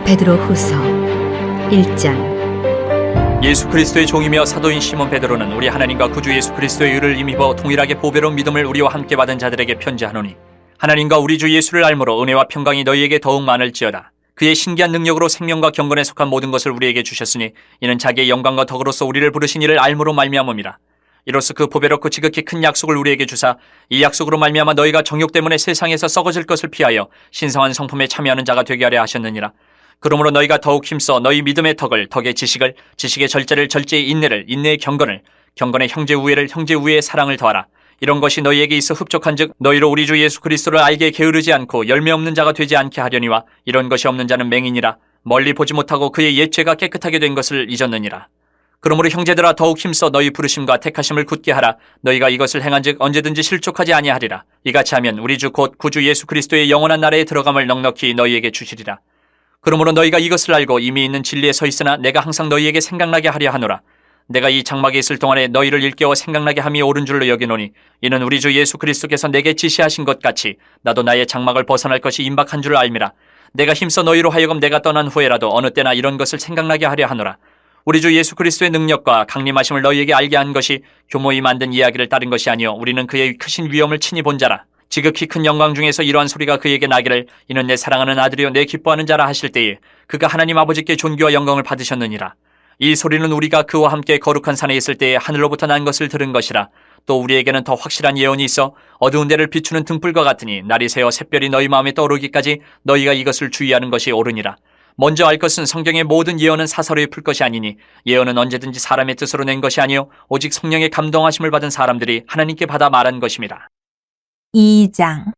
베드로후서 1장. 예수 그리스도의 종이며 사도인 시몬 베드로는 우리 하나님과 구주 예수 그리스도의 의를 힘입어 동일하게 보배로운 믿음을 우리와 함께 받은 자들에게 편지하노니, 하나님과 우리 주 예수를 알므로 은혜와 평강이 너희에게 더욱 많을지어다. 그의 신기한 능력으로 생명과 경건에 속한 모든 것을 우리에게 주셨으니 이는 자기의 영광과 덕으로서 우리를 부르신 이를 알므로 말미암음이라. 이로써 그 보배롭고 지극히 큰 약속을 우리에게 주사 이 약속으로 말미암아 너희가 정욕 때문에 세상에서 썩어질 것을 피하여 신성한 성품에 참여하는 자가 되게 하려 하셨느니라. 그러므로 너희가 더욱 힘써 너희 믿음의 덕을, 덕의 지식을, 지식의 절제를, 절제의 인내를, 인내의 경건을, 경건의 형제 우애를, 형제 우애의 사랑을 더하라. 이런 것이 너희에게 있어 흡족한즉 너희로 우리 주 예수 그리스도를 알게 게으르지 않고 열매 없는 자가 되지 않게 하려니와, 이런 것이 없는 자는 맹인이라 멀리 보지 못하고 그의 옛 죄가 깨끗하게 된 것을 잊었느니라. 그러므로 형제들아, 더욱 힘써 너희 부르심과 택하심을 굳게 하라. 너희가 이것을 행한즉 언제든지 실족하지 아니하리라. 이같이 하면 우리 주 곧 구주 예수 그리스도의 영원한 나라에 들어감을 넉넉히 너희에게 주시리라. 그러므로 너희가 이것을 알고 이미 있는 진리에 서 있으나 내가 항상 너희에게 생각나게 하려 하노라. 내가 이 장막에 있을 동안에 너희를 일깨워 생각나게 함이 옳은 줄로 여기노니, 이는 우리 주 예수 그리스도께서 내게 지시하신 것 같이 나도 나의 장막을 벗어날 것이 임박한 줄 알미라. 내가 힘써 너희로 하여금 내가 떠난 후에라도 어느 때나 이런 것을 생각나게 하려 하노라. 우리 주 예수 그리스도의 능력과 강림하심을 너희에게 알게 한 것이 교모이 만든 이야기를 따른 것이 아니요 우리는 그의 크신 위엄을 친히 본 자라. 지극히 큰 영광 중에서 이러한 소리가 그에게 나기를, 이는 내 사랑하는 아들이요 내 기뻐하는 자라 하실 때에 그가 하나님 아버지께 존귀와 영광을 받으셨느니라. 이 소리는 우리가 그와 함께 거룩한 산에 있을 때에 하늘로부터 난 것을 들은 것이라. 또 우리에게는 더 확실한 예언이 있어 어두운 데를 비추는 등불과 같으니 날이 새어 샛별이 너희 마음에 떠오르기까지 너희가 이것을 주의하는 것이 옳으니라. 먼저 알 것은 성경의 모든 예언은 사사로이 풀 것이 아니니, 예언은 언제든지 사람의 뜻으로 낸 것이 아니요 오직 성령의 감동하심을 받은 사람들이 하나님께 받아 말한 것임이라. 2장.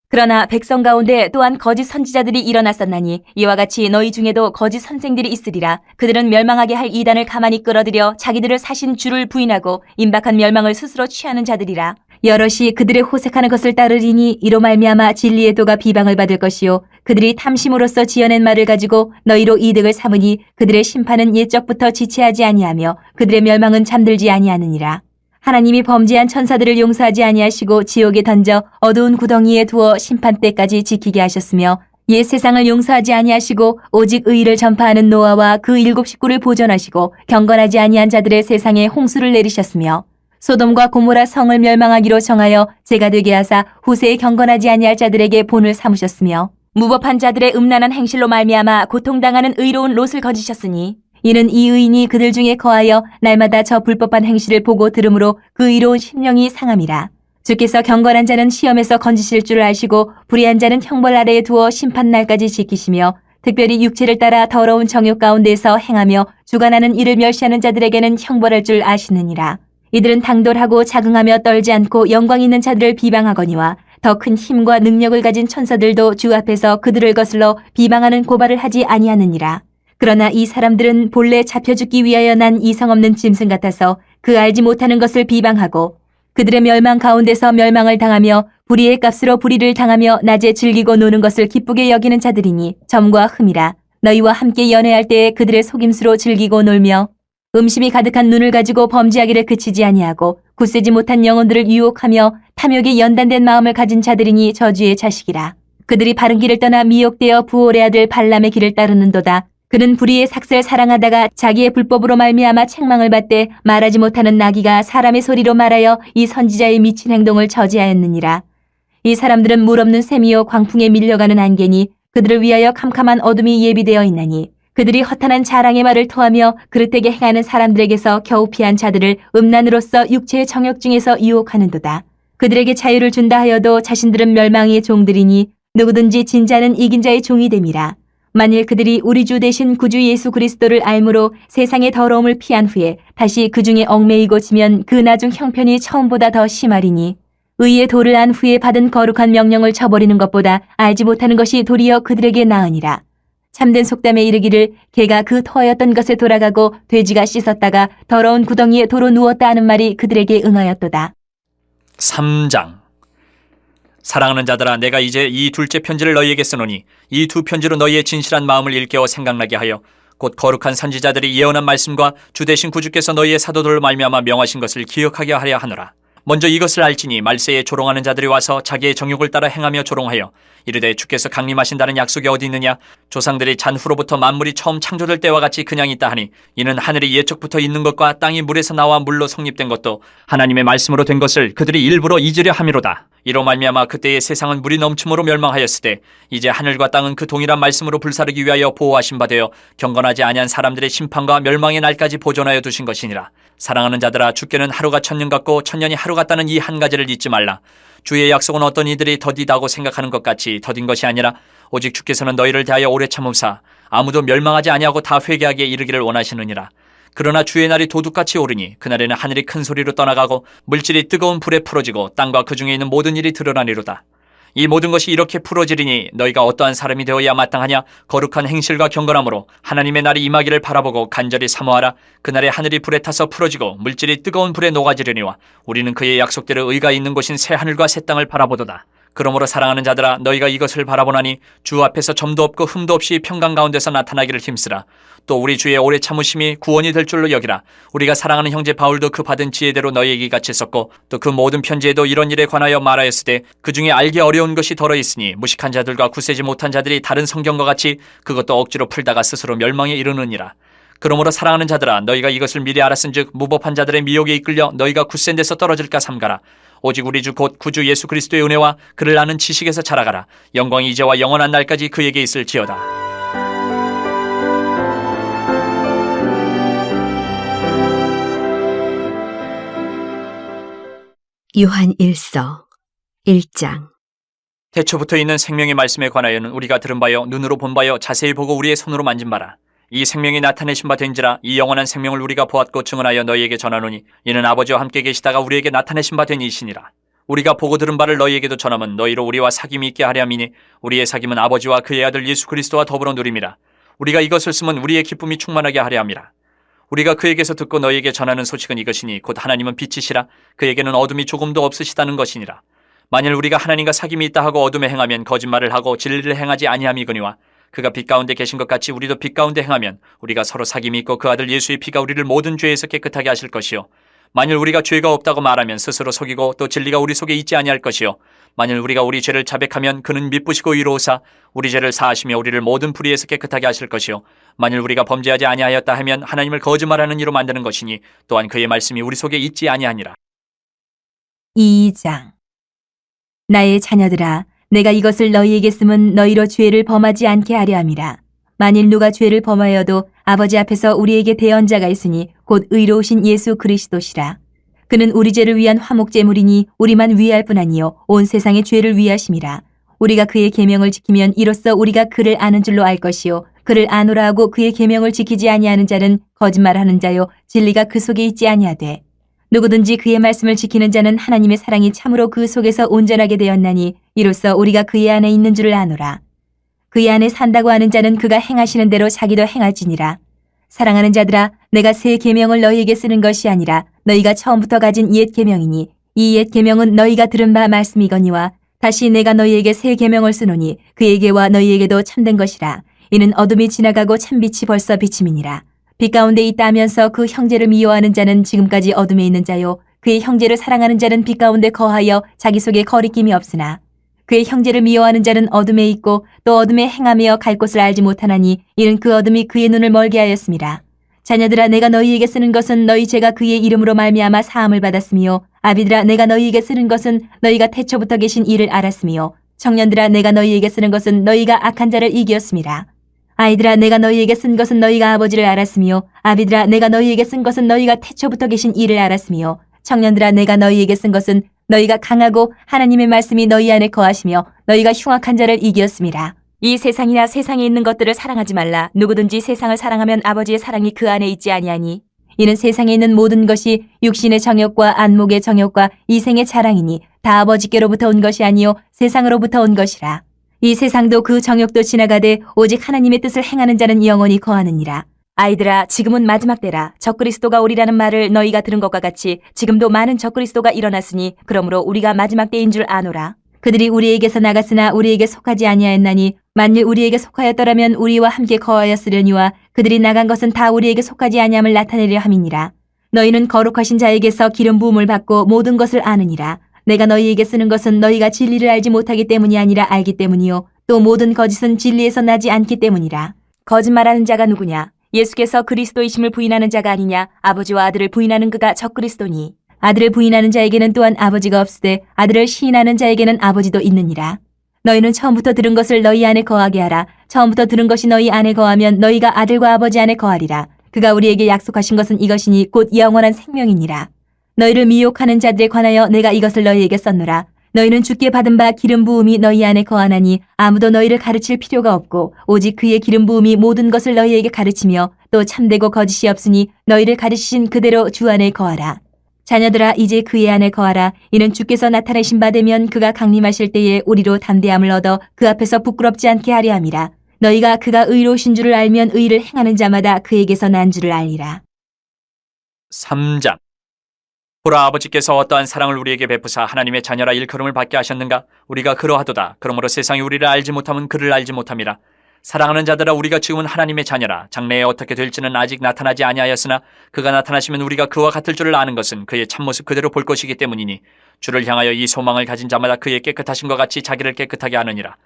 그러나 백성 가운데 또한 거짓 선지자들이 일어났었나니 이와 같이 너희 중에도 거짓 선생들이 있으리라. 그들은 멸망하게 할 이단을 가만히 끌어들여 자기들을 사신 주를 부인하고 임박한 멸망을 스스로 취하는 자들이라. 여럿이 그들의 호색하는 것을 따르리니 이로 말미암아 진리의 도가 비방을 받을 것이요 그들이 탐심으로써 지어낸 말을 가지고 너희로 이득을 삼으니 그들의 심판은 옛적부터 지체하지 아니하며 그들의 멸망은 잠들지 아니하느니라. 하나님이 범죄한 천사들을 용서하지 아니하시고 지옥에 던져 어두운 구덩이에 두어 심판 때까지 지키게 하셨으며, 옛 세상을 용서하지 아니하시고 오직 의를 전파하는 노아와 그 7 식구를 보존하시고 경건하지 아니한 자들의 세상에 홍수를 내리셨으며, 소돔과 고모라 성을 멸망하기로 정하여 죄가 되게 하사 후세에 경건하지 아니할 자들에게 본을 삼으셨으며, 무법한 자들의 음란한 행실로 말미암아 고통당하는 의로운 롯을 거지셨으니, 이는 이 의인이 그들 중에 거하여 날마다 저 불법한 행실을 보고 들으므로 그 의로운 심령이 상함이라. 주께서 경건한 자는 시험에서 건지실 줄 아시고 불의한 자는 형벌 아래에 두어 심판날까지 지키시며, 특별히 육체를 따라 더러운 정욕 가운데서 행하며 주관하는 이를 멸시하는 자들에게는 형벌할 줄 아시느니라. 이들은 당돌하고 자긍하며 떨지 않고 영광 있는 자들을 비방하거니와 더 큰 힘과 능력을 가진 천사들도 주 앞에서 그들을 거슬러 비방하는 고발을 하지 아니하느니라. 그러나 이 사람들은 본래 잡혀 죽기 위하여 난 이성 없는 짐승 같아서 그 알지 못하는 것을 비방하고 그들의 멸망 가운데서 멸망을 당하며 불의의 값으로 불의를 당하며 낮에 즐기고 노는 것을 기쁘게 여기는 자들이니 점과 흠이라. 너희와 함께 연애할 때에 그들의 속임수로 즐기고 놀며 음심이 가득한 눈을 가지고 범죄하기를 그치지 아니하고 굳세지 못한 영혼들을 유혹하며 탐욕에 연단된 마음을 가진 자들이니 저주의 자식이라. 그들이 바른 길을 떠나 미혹되어 부올의 아들 발람의 길을 따르는도다. 그는 불의의 삭슬 사랑하다가 자기의 불법으로 말미암아 책망을 받되 말하지 못하는 나귀가 사람의 소리로 말하여 이 선지자의 미친 행동을 저지하였느니라. 이 사람들은 물 없는 샘이요 광풍에 밀려가는 안개니 그들을 위하여 캄캄한 어둠이 예비되어 있나니, 그들이 허탄한 자랑의 말을 토하며 그릇되게 행하는 사람들에게서 겨우 피한 자들을 음란으로서 육체의 정욕 중에서 유혹하는도다. 그들에게 자유를 준다 하여도 자신들은 멸망의 종들이니 누구든지 진자는 이긴 자의 종이 됨이라. 만일 그들이 우리 주 대신 구주 예수 그리스도를 알므로 세상의 더러움을 피한 후에 다시 그 중에 얽매이고 지면 그 나중 형편이 처음보다 더 심하리니, 의의 도를 안 후에 받은 거룩한 명령을 저버리는 것보다 알지 못하는 것이 도리어 그들에게 나으니라. 참된 속담에 이르기를 개가 그 터였던 것에 돌아가고 돼지가 씻었다가 더러운 구덩이에 도로 누웠다 하는 말이 그들에게 응하였도다. 3장. 사랑하는 자들아, 내가 이제 이 둘째 편지를 너희에게 쓰노니 이 두 편지로 너희의 진실한 마음을 일깨워 생각나게 하여 곧 거룩한 선지자들이 예언한 말씀과 주 대신 구주께서 너희의 사도들을 말미암아 명하신 것을 기억하게 하려 하노라. 먼저 이것을 알지니 말세에 조롱하는 자들이 와서 자기의 정욕을 따라 행하며 조롱하여 이르되 주께서 강림하신다는 약속이 어디 있느냐? 조상들이 잔후로부터 만물이 처음 창조될 때와 같이 그냥 있다 하니 이는 하늘이 예적부터 있는 것과 땅이 물에서 나와 물로 성립된 것도 하나님의 말씀으로 된 것을 그들이 일부러 잊으려 함이로다. 이로 말미암아 그때의 세상은 물이 넘침으로 멸망하였으되 이제 하늘과 땅은 그 동일한 말씀으로 불사르기 위하여 보호하신 바 되어 경건하지 아니한 사람들의 심판과 멸망의 날까지 보존하여 두신 것이니라. 사랑하는 자들아, 주께는 하루가 천년 같고 천년이 하루 같다는 이 한 가지를 잊지 말라. 주의 약속은 어떤 이들이 더디다고 생각하는 것 같이 더딘 것이 아니라 오직 주께서는 너희를 대하여 오래 참음사 아무도 멸망하지 아니하고 다 회개하기에 이르기를 원하시느니라. 그러나 주의 날이 도둑같이 오르니 그날에는 하늘이 큰 소리로 떠나가고 물질이 뜨거운 불에 풀어지고 땅과 그 중에 있는 모든 일이 드러나리로다. 이 모든 것이 이렇게 풀어지리니 너희가 어떠한 사람이 되어야 마땅하냐? 거룩한 행실과 경건함으로 하나님의 날이 임하기를 바라보고 간절히 사모하라. 그날에 하늘이 불에 타서 풀어지고 물질이 뜨거운 불에 녹아지려니와 우리는 그의 약속대로 의가 있는 곳인 새 하늘과 새 땅을 바라보도다. 그러므로 사랑하는 자들아, 너희가 이것을 바라보나니 주 앞에서 점도 없고 흠도 없이 평강 가운데서 나타나기를 힘쓰라. 또 우리 주의 오래 참으심이 구원이 될 줄로 여기라. 우리가 사랑하는 형제 바울도 그 받은 지혜대로 너희에게 같이 썼고 또 그 모든 편지에도 이런 일에 관하여 말하였으되 그 중에 알기 어려운 것이 덜어 있으니 무식한 자들과 굳세지 못한 자들이 다른 성경과 같이 그것도 억지로 풀다가 스스로 멸망에 이르느니라. 그러므로 사랑하는 자들아, 너희가 이것을 미리 알았은즉 무법한 자들의 미혹에 이끌려 너희가 굳센 데서 떨어질까 삼가라. 오직 우리 주 곧 구주 예수 그리스도의 은혜와 그를 아는 지식에서 자라가라. 영광이 이제와 영원한 날까지 그에게 있을지어다. 요한 1서 1장. 태초부터 있는 생명의 말씀에 관하여는 우리가 들은 바요 눈으로 본 바요 자세히 보고 우리의 손으로 만진 바라. 이 생명이 나타내신 바 된지라. 이 영원한 생명을 우리가 보았고 증언하여 너희에게 전하노니 이는 아버지와 함께 계시다가 우리에게 나타내신 바 된 이시니라. 우리가 보고 들은 바를 너희에게도 전함은 너희로 우리와 사귐이 있게 하려 함이니 우리의 사귐은 아버지와 그의 아들 예수 그리스도와 더불어 누림이라. 우리가 이것을 쓰면 우리의 기쁨이 충만하게 하려 함이라. 우리가 그에게서 듣고 너희에게 전하는 소식은 이것이니 곧 하나님은 빛이시라. 그에게는 어둠이 조금도 없으시다는 것이니라. 만일 우리가 하나님과 사귐이 있다 하고 어둠에 행하면 거짓말을 하고 진리를 행하지 아니함이거니와 그가 빛 가운데 계신 것 같이 우리도 빛 가운데 행하면 우리가 서로 사귐이 있고 그 아들 예수의 피가 우리를 모든 죄에서 깨끗하게 하실 것이요 만일 우리가 죄가 없다고 말하면 스스로 속이고 또 진리가 우리 속에 있지 아니할 것이요 만일 우리가 우리 죄를 자백하면 그는 미쁘시고 의로우사 우리 죄를 사하시며 우리를 모든 불의에서 깨끗하게 하실 것이요 만일 우리가 범죄하지 아니하였다 하면 하나님을 거짓말하는 이로 만드는 것이니 또한 그의 말씀이 우리 속에 있지 아니하니라. 2장. 나의 자녀들아, 내가 이것을 너희에게 쓰면 너희로 죄를 범하지 않게 하려 함이라. 만일 누가 죄를 범하여도 아버지 앞에서 우리에게 대언자가 있으니 곧 의로우신 예수 그리스도시라. 그는 우리 죄를 위한 화목제물이니 우리만 위할 뿐 아니요 온 세상의 죄를 위하심이라. 우리가 그의 계명을 지키면 이로써 우리가 그를 아는 줄로 알 것이요 그를 아노라 하고 그의 계명을 지키지 아니하는 자는 거짓말하는 자요 진리가 그 속에 있지 아니하되 누구든지 그의 말씀을 지키는 자는 하나님의 사랑이 참으로 그 속에서 온전하게 되었나니 이로써 우리가 그의 안에 있는 줄을 아노라. 그의 안에 산다고 하는 자는 그가 행하시는 대로 자기도 행할지니라. 사랑하는 자들아, 내가 새 계명을 너희에게 쓰는 것이 아니라 너희가 처음부터 가진 옛 계명이니 이 옛 계명은 너희가 들은 바 말씀이거니와 다시 내가 너희에게 새 계명을 쓰노니 그에게와 너희에게도 참된 것이라. 이는 어둠이 지나가고 참빛이 벌써 비침이니라. 빛 가운데 있다 하면서 그 형제를 미워하는 자는 지금까지 어둠에 있는 자요 그의 형제를 사랑하는 자는 빛 가운데 거하여 자기 속에 거리낌이 없으나 그의 형제를 미워하는 자는 어둠에 있고 또 어둠에 행하며 갈 곳을 알지 못하나니 이는 그 어둠이 그의 눈을 멀게 하였습니다. 자녀들아, 내가 너희에게 쓰는 것은 너희 죄가 그의 이름으로 말미암아 사함을 받았으며 아비들아, 내가 너희에게 쓰는 것은 너희가 태초부터 계신 이를 알았으며 청년들아, 내가 너희에게 쓰는 것은 너희가 악한 자를 이기었습니다. 아이들아, 내가 너희에게 쓴 것은 너희가 아버지를 알았으며 아비들아, 내가 너희에게 쓴 것은 너희가 태초부터 계신 이를 알았으며 청년들아, 내가 너희에게 쓴 것은 너희가 강하고 하나님의 말씀이 너희 안에 거하시며 너희가 흉악한 자를 이기었습니다. 이 세상이나 세상에 있는 것들을 사랑하지 말라. 누구든지 세상을 사랑하면 아버지의 사랑이 그 안에 있지 아니하니 이는 세상에 있는 모든 것이 육신의 정욕과 안목의 정욕과 이생의 자랑이니 다 아버지께로부터 온 것이 아니요 세상으로부터 온 것이라. 이 세상도 그 정욕도 지나가되 오직 하나님의 뜻을 행하는 자는 영원히 거하느니라. 아이들아, 지금은 마지막 때라. 적그리스도가 오리라는 말을 너희가 들은 것과 같이 지금도 많은 적그리스도가 일어났으니 그러므로 우리가 마지막 때인 줄 아노라. 그들이 우리에게서 나갔으나 우리에게 속하지 아니하였나니 만일 우리에게 속하였더라면 우리와 함께 거하였으려니와 그들이 나간 것은 다 우리에게 속하지 아니함을 나타내려 함이니라. 너희는 거룩하신 자에게서 기름 부음을 받고 모든 것을 아느니라. 내가 너희에게 쓰는 것은 너희가 진리를 알지 못하기 때문이 아니라 알기 때문이요 또 모든 거짓은 진리에서 나지 않기 때문이라. 거짓말하는 자가 누구냐? 예수께서 그리스도이심을 부인하는 자가 아니냐? 아버지와 아들을 부인하는 그가 적그리스도니. 아들을 부인하는 자에게는 또한 아버지가 없으되 아들을 시인하는 자에게는 아버지도 있느니라. 너희는 처음부터 들은 것을 너희 안에 거하게 하라. 처음부터 들은 것이 너희 안에 거하면 너희가 아들과 아버지 안에 거하리라. 그가 우리에게 약속하신 것은 이것이니 곧 영원한 생명이니라. 너희를 미혹하는 자들에 관하여 내가 이것을 너희에게 썼노라. 너희는 주께 받은 바 기름 부음이 너희 안에 거하나니 아무도 너희를 가르칠 필요가 없고 오직 그의 기름 부음이 모든 것을 너희에게 가르치며 또 참되고 거짓이 없으니 너희를 가르치신 그대로 주 안에 거하라. 자녀들아 이제 그의 안에 거하라. 이는 주께서 나타내신 바 되면 그가 강림하실 때에 우리로 담대함을 얻어 그 앞에서 부끄럽지 않게 하려 함이라. 너희가 그가 의로우신 줄을 알면 의를 행하는 자마다 그에게서 난 줄을 알리라. 3장. 보라, 아버지께서 어떠한 사랑을 우리에게 베푸사 하나님의 자녀라 일컬음을 받게 하셨는가? 우리가 그러하도다. 그러므로 세상이 우리를 알지 못하면 그를 알지 못함이라. 사랑하는 자들아, 우리가 지금은 하나님의 자녀라. 장래에 어떻게 될지는 아직 나타나지 아니하였으나 그가 나타나시면 우리가 그와 같을 줄을 아는 것은 그의 참모습 그대로 볼 것이기 때문이니 주를 향하여 이 소망을 가진 자마다 그의 깨끗하심과 같이 자기를 깨끗하게 하느니라.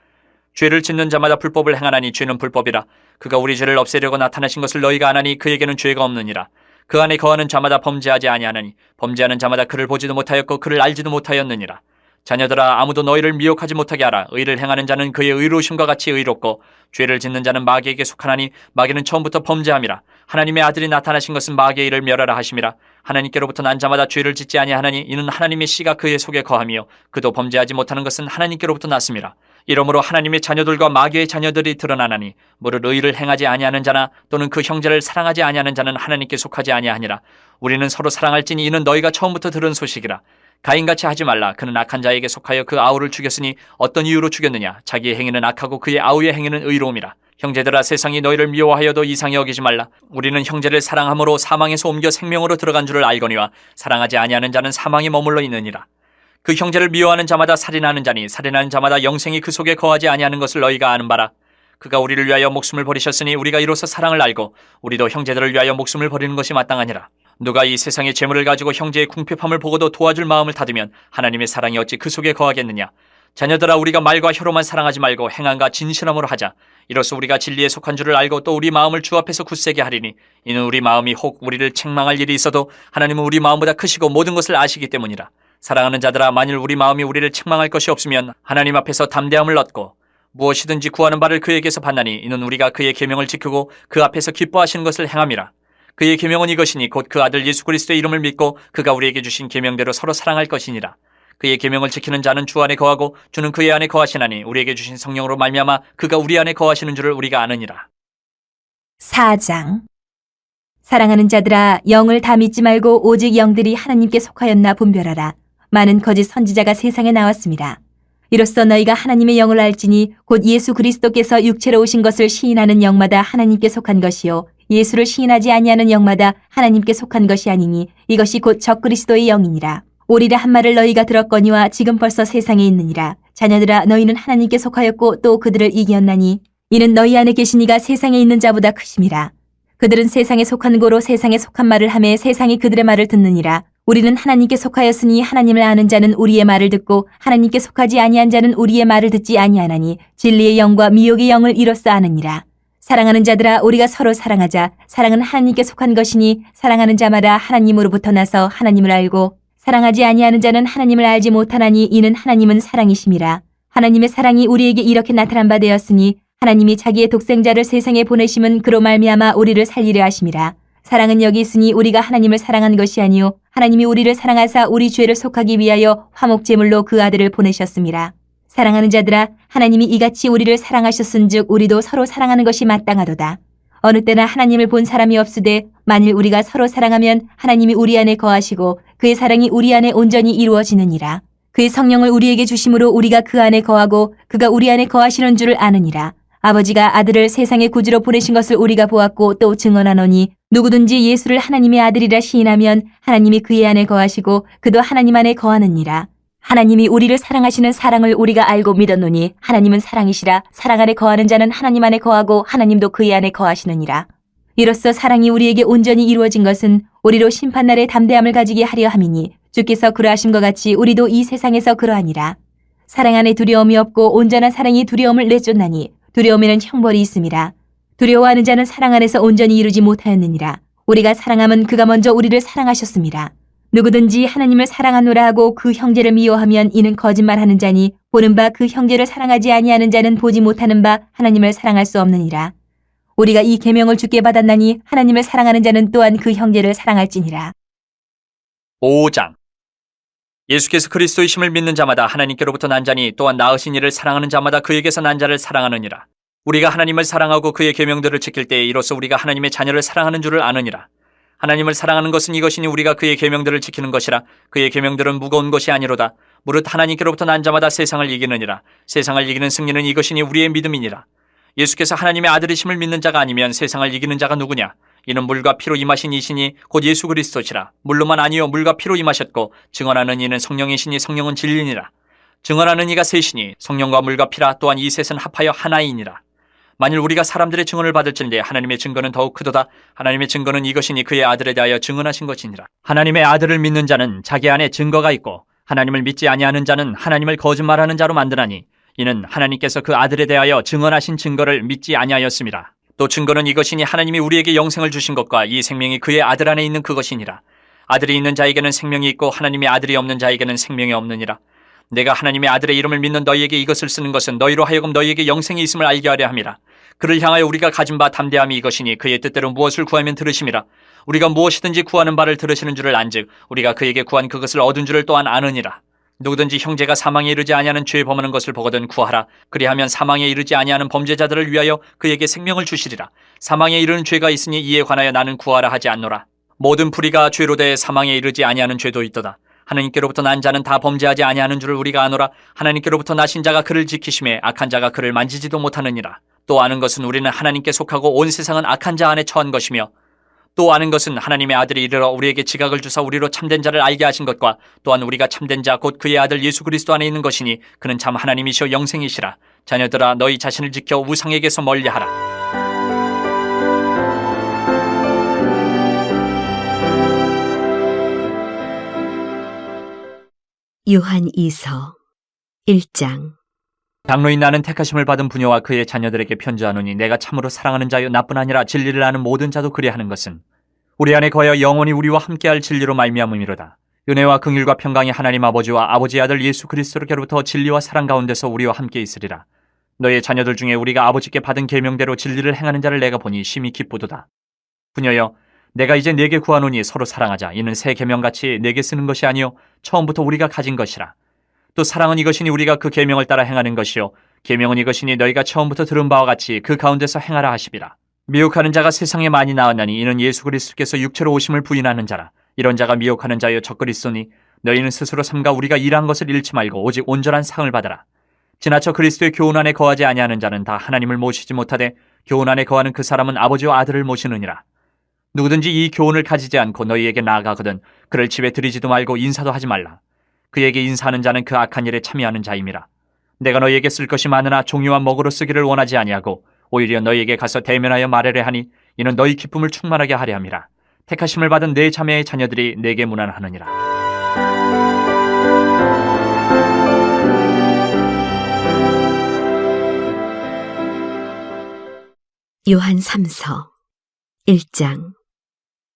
죄를 짓는 자마다 불법을 행하나니 죄는 불법이라. 그가 우리 죄를 없애려고 나타나신 것을 너희가 아나니 그에게는 죄가 없느니라. 그 안에 거하는 자마다 범죄하지 아니하느니 범죄하는 자마다 그를 보지도 못하였고 그를 알지도 못하였느니라. 자녀들아, 아무도 너희를 미혹하지 못하게 하라. 의를 행하는 자는 그의 의로우심과 같이 의롭고 죄를 짓는 자는 마귀에게 속하나니 마귀는 처음부터 범죄함이라. 하나님의 아들이 나타나신 것은 마귀의 일을 멸하라 하심이라. 하나님께로부터 난 자마다 죄를 짓지 아니하나니 이는 하나님의 씨가 그의 속에 거하며 그도 범죄하지 못하는 것은 하나님께로부터 났음이라. 이러므로 하나님의 자녀들과 마귀의 자녀들이 드러나나니 무릇 의를 행하지 아니하는 자나 또는 그 형제를 사랑하지 아니하는 자는 하나님께 속하지 아니하니라. 우리는 서로 사랑할지니 이는 너희가 처음부터 들은 소식이라. 가인같이 하지 말라. 그는 악한 자에게 속하여 그 아우를 죽였으니 어떤 이유로 죽였느냐? 자기의 행위는 악하고 그의 아우의 행위는 의로움이라. 형제들아, 세상이 너희를 미워하여도 이상히 여기지 말라. 우리는 형제를 사랑함으로 사망에서 옮겨 생명으로 들어간 줄을 알거니와 사랑하지 아니하는 자는 사망에 머물러 있느니라. 그 형제를 미워하는 자마다 살인하는 자니 살인하는 자마다 영생이 그 속에 거하지 아니하는 것을 너희가 아는 바라. 그가 우리를 위하여 목숨을 버리셨으니 우리가 이로써 사랑을 알고 우리도 형제들을 위하여 목숨을 버리는 것이 마땅하니라. 누가 이 세상의 재물을 가지고 형제의 궁핍함을 보고도 도와줄 마음을 닫으면 하나님의 사랑이 어찌 그 속에 거하겠느냐. 자녀들아, 우리가 말과 혀로만 사랑하지 말고 행함과 진실함으로 하자. 이로써 우리가 진리에 속한 줄을 알고 또 우리 마음을 주 앞에서 굳세게 하리니 이는 우리 마음이 혹 우리를 책망할 일이 있어도 하나님은 우리 마음보다 크시고 모든 것을 아시기 때문이라. 사랑하는 자들아, 만일 우리 마음이 우리를 책망할 것이 없으면 하나님 앞에서 담대함을 얻고 무엇이든지 구하는 바를 그에게서 받나니 이는 우리가 그의 계명을 지키고 그 앞에서 기뻐하시는 것을 행함이라. 그의 계명은 이것이니 곧 그 아들 예수 그리스도의 이름을 믿고 그가 우리에게 주신 계명대로 서로 사랑할 것이니라. 그의 계명을 지키는 자는 주 안에 거하고 주는 그의 안에 거하시나니 우리에게 주신 성령으로 말미암아 그가 우리 안에 거하시는 줄을 우리가 아느니라. 4장. 사랑하는 자들아, 영을 다 믿지 말고 오직 영들이 하나님께 속하였나 분별하라. 많은 거짓 선지자가 세상에 나왔습니다. 이로써 너희가 하나님의 영을 알지니 곧 예수 그리스도께서 육체로 오신 것을 시인하는 영마다 하나님께 속한 것이요 예수를 시인하지 아니하는 영마다 하나님께 속한 것이 아니니 이것이 곧 적그리스도의 영이니라. 오리라 한 말을 너희가 들었거니와 지금 벌써 세상에 있느니라. 자녀들아, 너희는 하나님께 속하였고 또 그들을 이기었나니 이는 너희 안에 계신 이가 세상에 있는 자보다 크심이라. 그들은 세상에 속한 고로 세상에 속한 말을 하매 세상이 그들의 말을 듣느니라. 우리는 하나님께 속하였으니 하나님을 아는 자는 우리의 말을 듣고 하나님께 속하지 아니한 자는 우리의 말을 듣지 아니하나니 진리의 영과 미혹의 영을 이로써 아느니라. 사랑하는 자들아, 우리가 서로 사랑하자. 사랑은 하나님께 속한 것이니 사랑하는 자마다 하나님으로부터 나서 하나님을 알고 사랑하지 아니하는 자는 하나님을 알지 못하나니 이는 하나님은 사랑이심이라. 하나님의 사랑이 우리에게 이렇게 나타난 바 되었으니 하나님이 자기의 독생자를 세상에 보내심은 그로 말미암아 우리를 살리려 하심이라. 사랑은 여기 있으니 우리가 하나님을 사랑한 것이 아니요 하나님이 우리를 사랑하사 우리 죄를 속하기 위하여 화목제물로 그 아들을 보내셨습니다. 사랑하는 자들아, 하나님이 이같이 우리를 사랑하셨은즉 우리도 서로 사랑하는 것이 마땅하도다. 어느 때나 하나님을 본 사람이 없으되 만일 우리가 서로 사랑하면 하나님이 우리 안에 거하시고 그의 사랑이 우리 안에 온전히 이루어지느니라. 그의 성령을 우리에게 주심으로 우리가 그 안에 거하고 그가 우리 안에 거하시는 줄을 아느니라. 아버지가 아들을 세상의 구주로 보내신 것을 우리가 보았고 또 증언하노니 누구든지 예수를 하나님의 아들이라 시인하면 하나님이 그의 안에 거하시고 그도 하나님 안에 거하느니라. 하나님이 우리를 사랑하시는 사랑을 우리가 알고 믿었노니 하나님은 사랑이시라. 사랑 안에 거하는 자는 하나님 안에 거하고 하나님도 그의 안에 거하시느니라. 이로써 사랑이 우리에게 온전히 이루어진 것은 우리로 심판날의 담대함을 가지게 하려 함이니 주께서 그러하심과 같이 우리도 이 세상에서 그러하니라. 사랑 안에 두려움이 없고 온전한 사랑이 두려움을 내쫓나니 두려움에는 형벌이 있음이라. 두려워하는 자는 사랑 안에서 온전히 이루지 못하였느니라. 우리가 사랑함은 그가 먼저 우리를 사랑하셨음이라. 누구든지 하나님을 사랑하노라 하고 그 형제를 미워하면 이는 거짓말하는 자니 보는 바 그 형제를 사랑하지 아니하는 자는 보지 못하는 바 하나님을 사랑할 수 없느니라. 우리가 이 계명을 주께 받았나니 하나님을 사랑하는 자는 또한 그 형제를 사랑할지니라. 5장. 예수께서 그리스도의 심을 믿는 자마다 하나님께로부터 난 자니 또한 낳으신 이를 사랑하는 자마다 그에게서 난 자를 사랑하느니라. 우리가 하나님을 사랑하고 그의 계명들을 지킬 때에 이로써 우리가 하나님의 자녀를 사랑하는 줄을 아느니라. 하나님을 사랑하는 것은 이것이니 우리가 그의 계명들을 지키는 것이라. 그의 계명들은 무거운 것이 아니로다. 무릇 하나님께로부터 난 자마다 세상을 이기느니라. 세상을 이기는 승리는 이것이니 우리의 믿음이니라. 예수께서 하나님의 아들이심을 믿는 자가 아니면 세상을 이기는 자가 누구냐? 이는 물과 피로 임하신 이시니 곧 예수 그리스도시라. 물로만 아니요 물과 피로 임하셨고 증언하는 이는 성령이시니 성령은 진리니라. 증언하는 이가 셋이니 성령과 물과 피라. 또한 이 셋은 합하여 하나이니라. 만일 우리가 사람들의 증언을 받을진대 하나님의 증거는 더욱 크도다. 하나님의 증거는 이것이니 그의 아들에 대하여 증언하신 것이니라. 하나님의 아들을 믿는 자는 자기 안에 증거가 있고 하나님을 믿지 아니하는 자는 하나님을 거짓말하는 자로 만드나니 이는 하나님께서 그 아들에 대하여 증언하신 증거를 믿지 아니하였음이라. 또 증거는 이것이니 하나님이 우리에게 영생을 주신 것과 이 생명이 그의 아들 안에 있는 그것이니라. 아들이 있는 자에게는 생명이 있고 하나님의 아들이 없는 자에게는 생명이 없느니라. 내가 하나님의 아들의 이름을 믿는 너희에게 이것을 쓰는 것은 너희로 하여금 너희에게 영생이 있음을 알게 하려 함이라. 그를 향하여 우리가 가진 바 담대함이 이것이니 그의 뜻대로 무엇을 구하면 들으심이라. 우리가 무엇이든지 구하는 바를 들으시는 줄을 안즉 우리가 그에게 구한 그것을 얻은 줄을 또한 아느니라. 누구든지 형제가 사망에 이르지 아니하는 죄 범하는 것을 보거든 구하라. 그리하면 사망에 이르지 아니하는 범죄자들을 위하여 그에게 생명을 주시리라. 사망에 이르는 죄가 있으니 이에 관하여 나는 구하라 하지 않노라. 모든 불의가 죄로 대해 사망에 이르지 아니하는 죄도 있도다. 하나님께로부터 난 자는 다 범죄하지 아니하는 줄을 우리가 아노라. 하나님께로부터 나신 자가 그를 지키심에 악한 자가 그를 만지지도 못하느니라. 또 아는 것은 우리는 하나님께 속하고 온 세상은 악한 자 안에 처한 것이며 또 아는 것은 하나님의 아들이 이르러 우리에게 지각을 주사 우리로 참된 자를 알게 하신 것과 또한 우리가 참된 자 곧 그의 아들 예수 그리스도 안에 있는 것이니 그는 참 하나님이시오 영생이시라. 자녀들아 너희 자신을 지켜 우상에게서 멀리하라. 요한 2서 1장. 장로인 나는 택하심을 받은 부녀와 그의 자녀들에게 편지하노니 내가 참으로 사랑하는 자여 나뿐 아니라 진리를 아는 모든 자도 그리하는 것은 우리 안에 거하여 영원히 우리와 함께할 진리로 말미암음이로다. 은혜와 긍휼과 평강이 하나님 아버지와 아버지의 아들 예수 그리스도로부터 진리와 사랑 가운데서 우리와 함께 있으리라. 너의 자녀들 중에 우리가 아버지께 받은 계명대로 진리를 행하는 자를 내가 보니 심히 기쁘도다. 부녀여 내가 이제 네게 구하노니 서로 사랑하자. 이는 새 계명같이 네게 쓰는 것이 아니요 처음부터 우리가 가진 것이라. 또 사랑은 이것이니 우리가 그 계명을 따라 행하는 것이요 계명은 이것이니 너희가 처음부터 들은 바와 같이 그 가운데서 행하라 하시비라. 미혹하는 자가 세상에 많이 나왔나니 이는 예수 그리스도께서 육체로 오심을 부인하는 자라. 이런 자가 미혹하는 자여 적그리스도니 너희는 스스로 삼가 우리가 일한 것을 잃지 말고 오직 온전한 상을 받아라. 지나쳐 그리스도의 교훈 안에 거하지 아니하는 자는 다 하나님을 모시지 못하되 교훈 안에 거하는 그 사람은 아버지와 아들을 모시느니라. 누구든지 이 교훈을 가지지 않고 너희에게 나아가거든 그를 집에 들이지도 말고 인사도 하지 말라. 그에게 인사하는 자는 그 악한 일에 참여하는 자임이라. 내가 너희에게 쓸 것이 많으나 종류와 먹으로 쓰기를 원하지 아니하고 오히려 너희에게 가서 대면하여 말하려 하니 이는 너희 기쁨을 충만하게 하려 함이라. 택하심을 받은 내 자매의 자녀들이 내게 문안하느니라. 요한 3서 1장.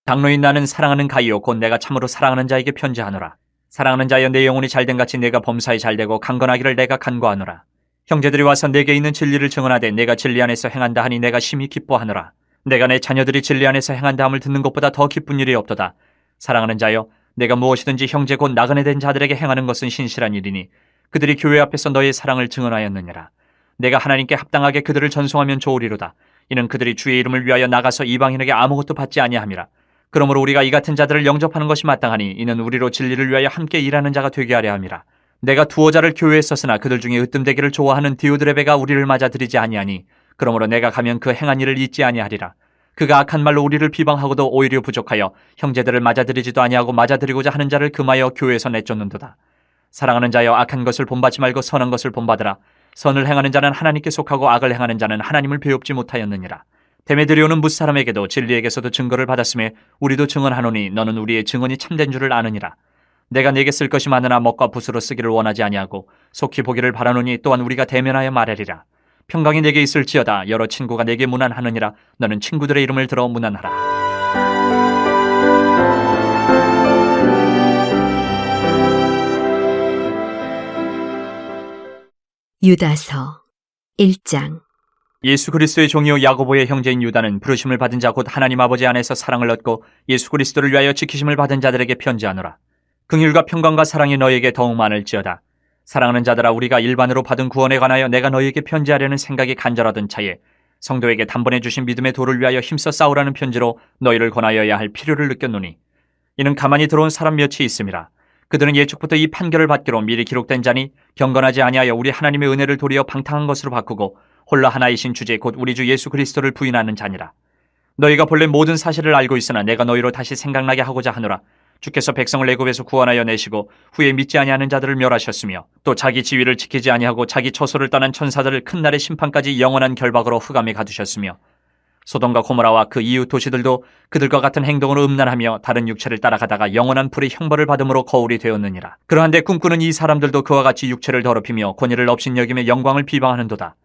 장로인 나는 사랑하는 가이요 곧 내가 참으로 사랑하는 자에게 편지하노라. 사랑하는 자여 내 영혼이 잘된 같이 내가 범사에 잘되고 강건하기를 내가 간구하노라. 형제들이 와서 내게 있는 진리를 증언하되 내가 진리 안에서 행한다 하니 내가 심히 기뻐하노라. 내가 내 자녀들이 진리 안에서 행한다 함을 듣는 것보다 더 기쁜 일이 없도다. 사랑하는 자여 내가 무엇이든지 형제 곧 나그네 된 자들에게 행하는 것은 신실한 일이니 그들이 교회 앞에서 너의 사랑을 증언하였느니라. 내가 하나님께 합당하게 그들을 전송하면 좋으리로다. 이는 그들이 주의 이름을 위하여 나가서 이방인에게 아무것도 받지 아니함이라. 그러므로 우리가 이 같은 자들을 영접하는 것이 마땅하니 이는 우리로 진리를 위하여 함께 일하는 자가 되게 하려 함이라. 내가 두어 자를 교회에 썼으나 그들 중에 으뜸되기를 좋아하는 디오드레베가 우리를 맞아들이지 아니하니 그러므로 내가 가면 그 행한 일을 잊지 아니하리라. 그가 악한 말로 우리를 비방하고도 오히려 부족하여 형제들을 맞아들이지도 아니하고 맞아들이고자 하는 자를 금하여 교회에서 내쫓는도다. 사랑하는 자여 악한 것을 본받지 말고 선한 것을 본받으라. 선을 행하는 자는 하나님께 속하고 악을 행하는 자는 하나님을 배웁지 못하였느니라. 데메드리오는 무사람에게도 진리에게서도 증거를 받았음에 우리도 증언하노니 너는 우리의 증언이 참된 줄을 아느니라. 내가 네게 쓸 것이 많으나 먹과 붓으로 쓰기를 원하지 아니하고 속히 보기를 바라노니 또한 우리가 대면하여 말하리라. 평강이 내게 있을지어다. 여러 친구가 내게 문안하느니라. 너는 친구들의 이름을 들어 문안하라. 유다서 1장. 예수 그리스도의 종이요 야고보의 형제인 유다는 부르심을 받은 자 곧 하나님 아버지 안에서 사랑을 얻고 예수 그리스도를 위하여 지키심을 받은 자들에게 편지하노라. 긍휼과 평강과 사랑이 너희에게 더욱 많을지어다. 사랑하는 자들아, 우리가 일반으로 받은 구원에 관하여 내가 너희에게 편지하려는 생각이 간절하던 차에 성도에게 단번에 주신 믿음의 도를 위하여 힘써 싸우라는 편지로 너희를 권하여야 할 필요를 느꼈노니, 이는 가만히 들어온 사람 몇이 있음이라. 그들은 예측부터 이 판결을 받기로 미리 기록된 자니 경건하지 아니하여 우리 하나님의 은혜를 도리어 방탕한 것으로 바꾸고 홀로 하나이신 주제 곧 우리 주 예수 그리스도를 부인하는 자니라. 너희가 본래 모든 사실을 알고 있으나 내가 너희로 다시 생각나게 하고자 하노라. 주께서 백성을 애굽에서 구원하여 내시고 후에 믿지 아니하는 자들을 멸하셨으며 또 자기 지위를 지키지 아니하고 자기 처소를 떠난 천사들을 큰 날의 심판까지 영원한 결박으로 흑암에 가두셨으며 소돔과 고모라와 그 이웃 도시들도 그들과 같은 행동으로 음란하며 다른 육체를 따라가다가 영원한 불의 형벌을 받음으로 거울이 되었느니라. 그러한데 꿈꾸는 이 사람들도 그와 같이 육체를 더럽히며 권위를 업신여기며 영광을 비방하는도다.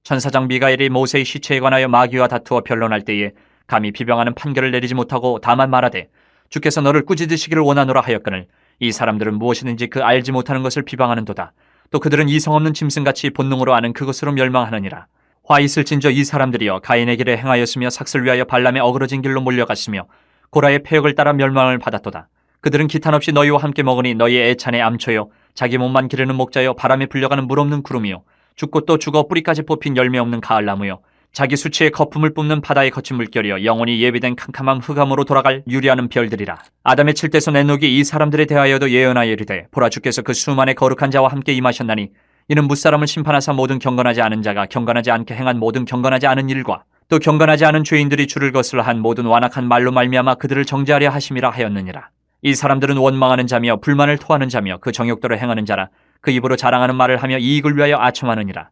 천사장 미가엘이 모세의 시체에 관하여 마귀와 다투어 변론할 때에 감히 비방하는 판결을 내리지 못하고 다만 말하되 주께서 너를 꾸짖으시기를 원하노라 하였거늘 이 사람들은 무엇이든지 그 알지 못하는 것을 비방하는도다. 또 그들은 이성 없는 짐승같이 본능으로 아는 그것으로 멸망하느니라. 화 있을진저 이 사람들이여 가인의 길에 행하였으며 삭슬 위하여 발람의 어그러진 길로 몰려갔으며 고라의 패역을 따라 멸망을 받았도다. 그들은 기탄 없이 너희와 함께 먹으니 너희의 애찬의 암초요 자기 몸만 기르는 목자요 바람에 불려가는 물 없는 구름이요 죽고 또 죽어 뿌리까지 뽑힌 열매 없는 가을나무요 자기 수치의 거품을 뿜는 바다의 거친 물결이여 영원히 예비된 캄캄함 흑암으로 돌아갈 유리하는 별들이라. 아담의 칠대소 넷녹이 이 사람들에 대하여도 예언하여 이르되 보라 주께서 그 수만의 거룩한 자와 함께 임하셨나니 이는 무사람을 심판하사 모든 경건하지 않은 자가 경건하지 않게 행한 모든 경건하지 않은 일과 또 경건하지 않은 죄인들이 주를 거슬러 한 모든 완악한 말로 말미암아 그들을 정죄하려 하심이라 하였느니라. 이 사람들은 원망하는 자며 불만을 토하는 자며 그 정욕대로 행하는 자라. 그 입으로 자랑하는 말을 하며 이익을 위하여 아첨하느니라.